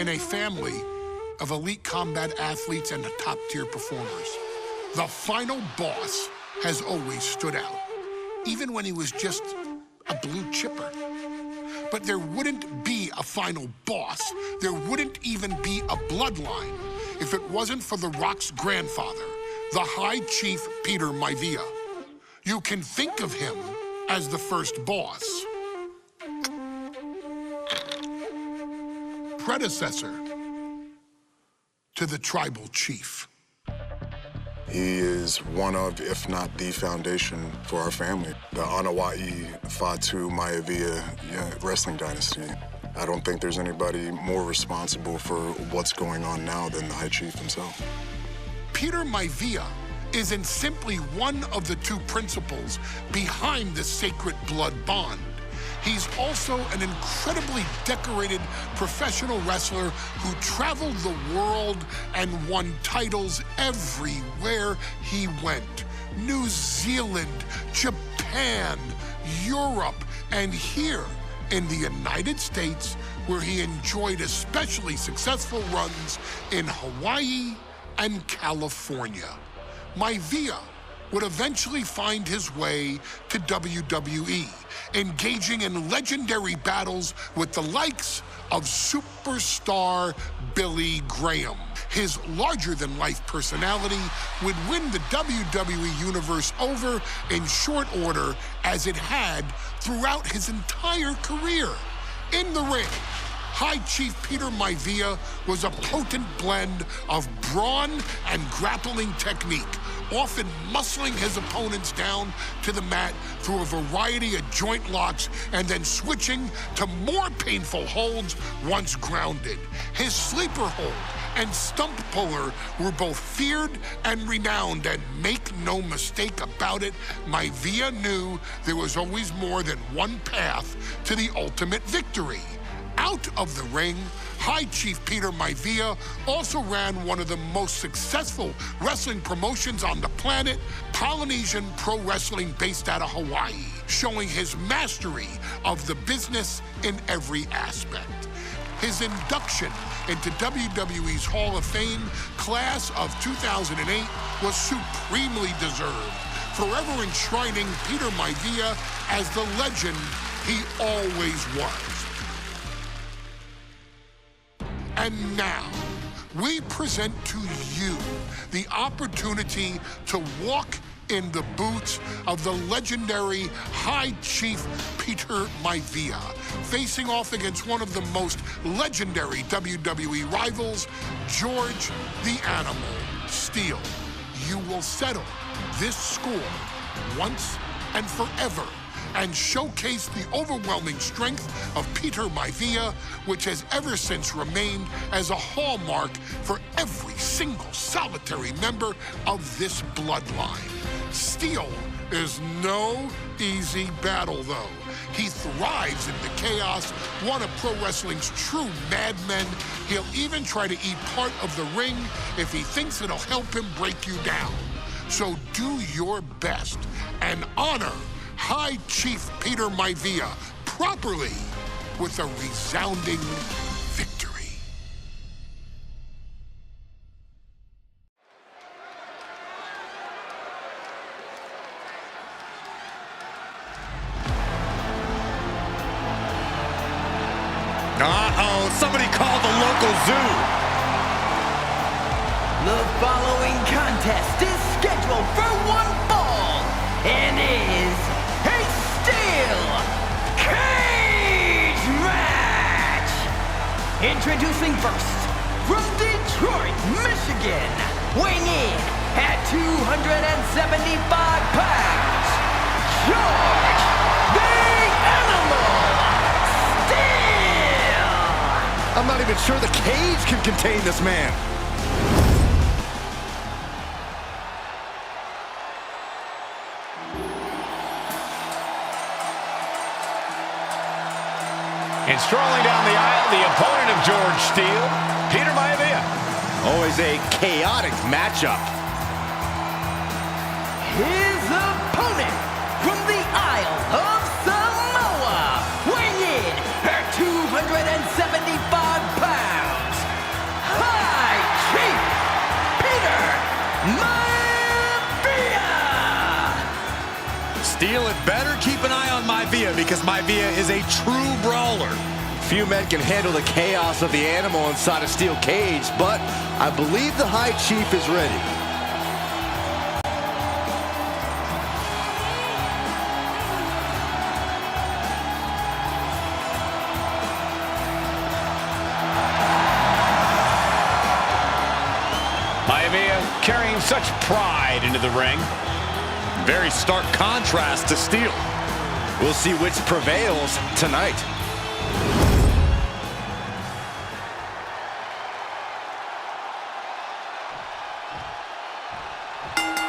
in a family of elite combat athletes and top-tier performers. The final boss has always stood out, even when he was just a blue chipper. But there wouldn't be a final boss, there wouldn't even be a bloodline if it wasn't for The Rock's grandfather, the High Chief Peter Maivia. You can think of him as the first boss. Predecessor to the tribal chief. He is one of, if not the foundation for our family. The Anawa'i Fatu Maivia wrestling dynasty. I don't think there's anybody more responsible for what's going on now than the High Chief himself. Peter Maivia isn't simply one of the two principals behind the sacred blood bond. He's also an incredibly decorated professional wrestler who traveled the world and won titles everywhere he went. New Zealand, Japan, Europe, and here in the United States, where he enjoyed especially successful runs in Hawaii and California. Maivia would eventually find his way to WWE, engaging in legendary battles with the likes of superstar Billy Graham. His larger-than-life personality would win the WWE Universe over in short order, as it had throughout his entire career. In the ring, High Chief Peter Maivia was a potent blend of brawn and grappling technique, often muscling his opponents down to the mat through a variety of joint locks and then switching to more painful holds once grounded. His sleeper hold and stump puller were both feared and renowned, and make no mistake about it, Maivia knew there was always more than one path to the ultimate victory. Out of the ring, High Chief Peter Maivia also ran one of the most successful wrestling promotions on the planet, Polynesian Pro Wrestling, based out of Hawaii, showing his mastery of the business in every aspect. His induction into WWE's Hall of Fame class of 2008 was supremely deserved, forever enshrining Peter Maivia as the legend he always was. And now, we present to you the opportunity to walk in the boots of the legendary High Chief Peter Maivia, facing off against one of the most legendary WWE rivals, George the Animal Steele. You will settle this score once and forever and showcase the overwhelming strength of Peter Maivia, which has ever since remained as a hallmark for every single solitary member of this bloodline. Steele is no easy battle, though. He thrives in the chaos, one of pro wrestling's true madmen. He'll even try to eat part of the ring if he thinks it'll help him break you down. So do your best and honor High Chief Peter Maivia properly with a resounding victory. Uh-oh, somebody call the local zoo. The following contest is scheduled for one fall and is a steel cage match. Introducing first, from Detroit, Michigan, weighing in at 275 pounds, George the Animal Steele. I'm not even sure the cage can contain this man. And strolling down the aisle, the opponent of George Steele, Peter Maivia. Always a chaotic matchup. His opponent from the Isle of Samoa, weighing in at 275 pounds, Steel had better keep an eye on Maivia because Maivia is a true brawler. Few men can handle the chaos of the animal inside a steel cage, but I believe the High Chief is ready. Maivia carrying such pride into the ring. Very stark contrast to Steel. We'll see which prevails tonight.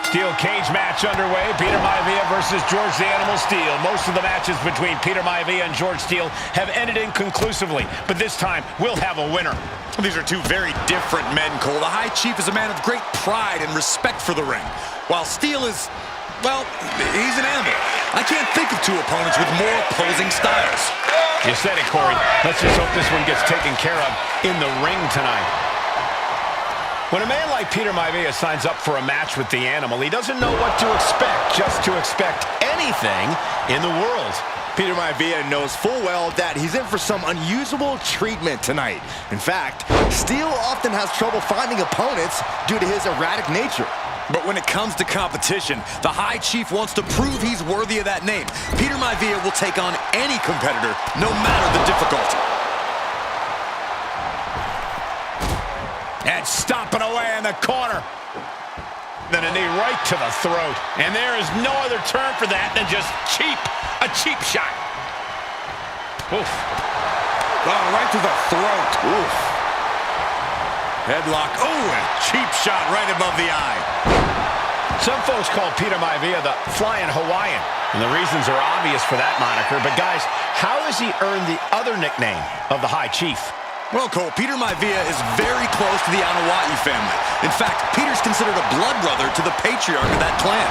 Steel cage match underway. Peter Maivia versus George the Animal Steel. Most of the matches between Peter Maivia and George Steel have ended inconclusively, but this time we'll have a winner. These are two very different men, Cole. The High Chief is a man of great pride and respect for the ring, while Steel is, well, he's an animal. I can't think of two opponents with more opposing styles. You said it, Corey. Let's just hope this one gets taken care of in the ring tonight. When a man like Peter Maivia signs up for a match with the animal, he doesn't know what to expect, just to expect anything in the world. Peter Maivia knows full well that he's in for some unusual treatment tonight. In fact, Steel often has trouble finding opponents due to his erratic nature. But when it comes to competition, the High Chief wants to prove he's worthy of that name. Peter Maivia will take on any competitor, no matter the difficulty. And stomping away in the corner. Then a knee right to the throat. And there is no other term for that than just cheap. A cheap shot. Oof. Oh, right to the throat. Oof. Headlock. Oh, a cheap shot right above the eye. Some folks call Peter Maivia the Flying Hawaiian. And the reasons are obvious for that moniker. But guys, how has he earned the other nickname of the High Chief? Well, Cole, Peter Maivia is very close to the Anawa'i family. In fact, Peter's considered a blood brother to the patriarch of that clan.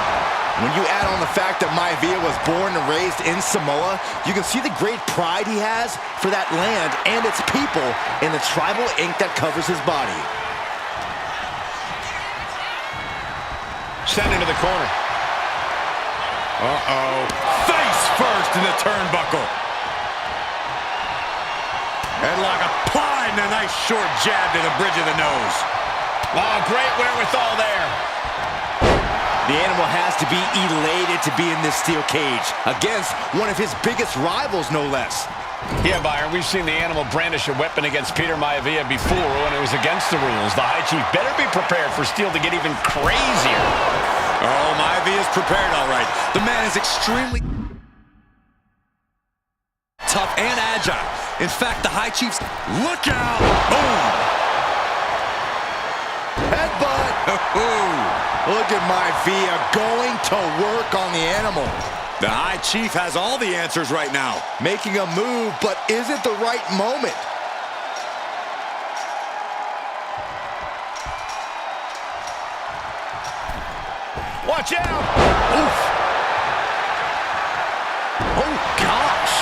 When you add on the fact that Maivia was born and raised in Samoa, you can see the great pride he has for that land and its people in the tribal ink that covers his body. Sent into the corner. Uh-oh. Face first in the turnbuckle. Headlock applied and a nice short jab to the bridge of the nose. Oh, great wherewithal there. The animal has to be elated to be in this steel cage against one of his biggest rivals, no less. Yeah, Byron, we've seen the animal brandish a weapon against Peter Maivia before when it was against the rules. The High Chief better be prepared for Steel to get even crazier. Oh, Maivia's prepared all right. The man is extremely tough and agile. In fact, the High Chief's... Look out! Boom! Headbutt! Look at Maivia going to work on the animal. The High Chief has all the answers right now. Making a move, but is it the right moment? Watch out! Oof! Oh, gosh!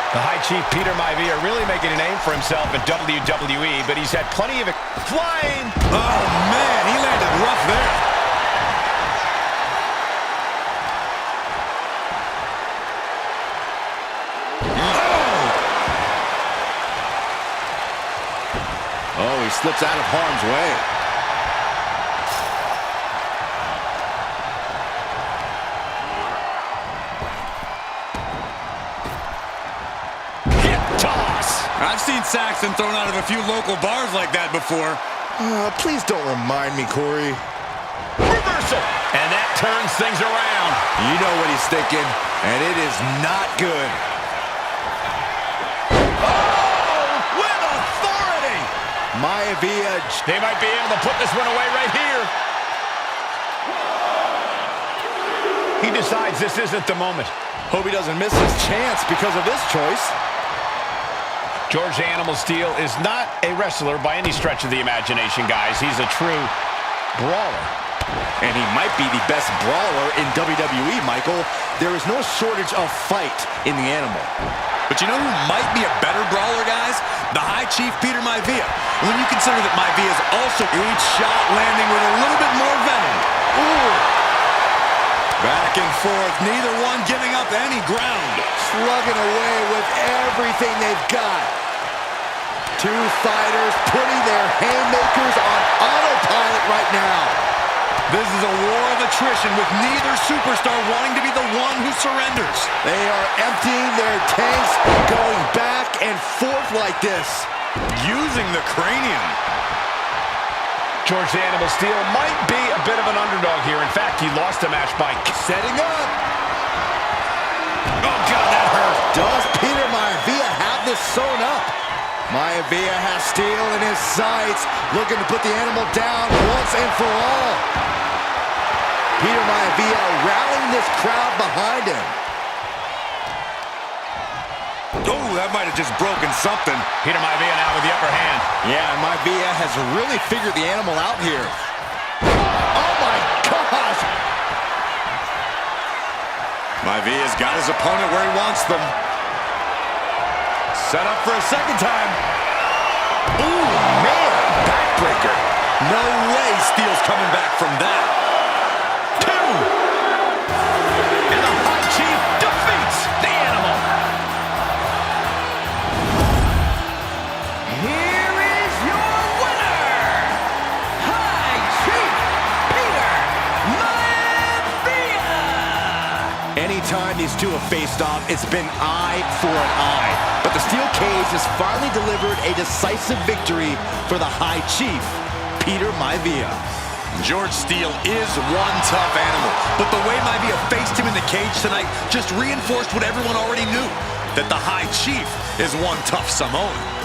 The High Chief Peter Maivia really making a name for himself in WWE, but he's had plenty of it. Flying! Oh, man, he landed rough there. Oh, he slips out of harm's way. I've seen Saxon thrown out of a few local bars like that before. Please don't remind me, Corey. Reversal! And that turns things around. You know what he's thinking, and it is not good. Oh! With authority! Maivia. They might be able to put this one away right here. He decides this isn't the moment. Hope he doesn't miss his chance because of this choice. George Animal Steel is not a wrestler by any stretch of the imagination, guys. He's a true brawler. And he might be the best brawler in WWE, Michael. There is no shortage of fight in the animal. But you know who might be a better brawler, guys? The High Chief Peter Maivia. When you consider that Maivia is also each shot landing with a little bit more venom. Ooh. Back and forth, neither one giving up any ground. Slugging away with everything they've got. Two fighters putting their haymakers on autopilot right now. This is a war of attrition with neither superstar wanting to be the one who surrenders. They are emptying their tanks, going back and forth like this. Using the cranium. George the Animal Steel might be a bit of an underdog here. In fact, he lost a match by setting up. Oh, God, that hurt. Does Peter Maivia have this sewn up? Maivia has Steel in his sights, looking to put the Animal down once and for all. Peter Maivia rallying this crowd behind him. Oh, that might have just broken something. Peter Maivia now with the upper hand. Yeah, Maivia has really figured the Animal out here. Oh, my gosh! Maivia's got his opponent where he wants them. Set up for a second time. Ooh, man, backbreaker. No way Steel's coming back from that. Two. And the High Chief defeats the Animal. Here is your winner, High Chief Peter Maivia. Anytime these two have faced off, it's been eye for an eye. But the steel cage has finally delivered a decisive victory for the High Chief, Peter Maivia. George Steele is one tough animal, but the way Maivia faced him in the cage tonight just reinforced what everyone already knew, that the High Chief is one tough Samoan.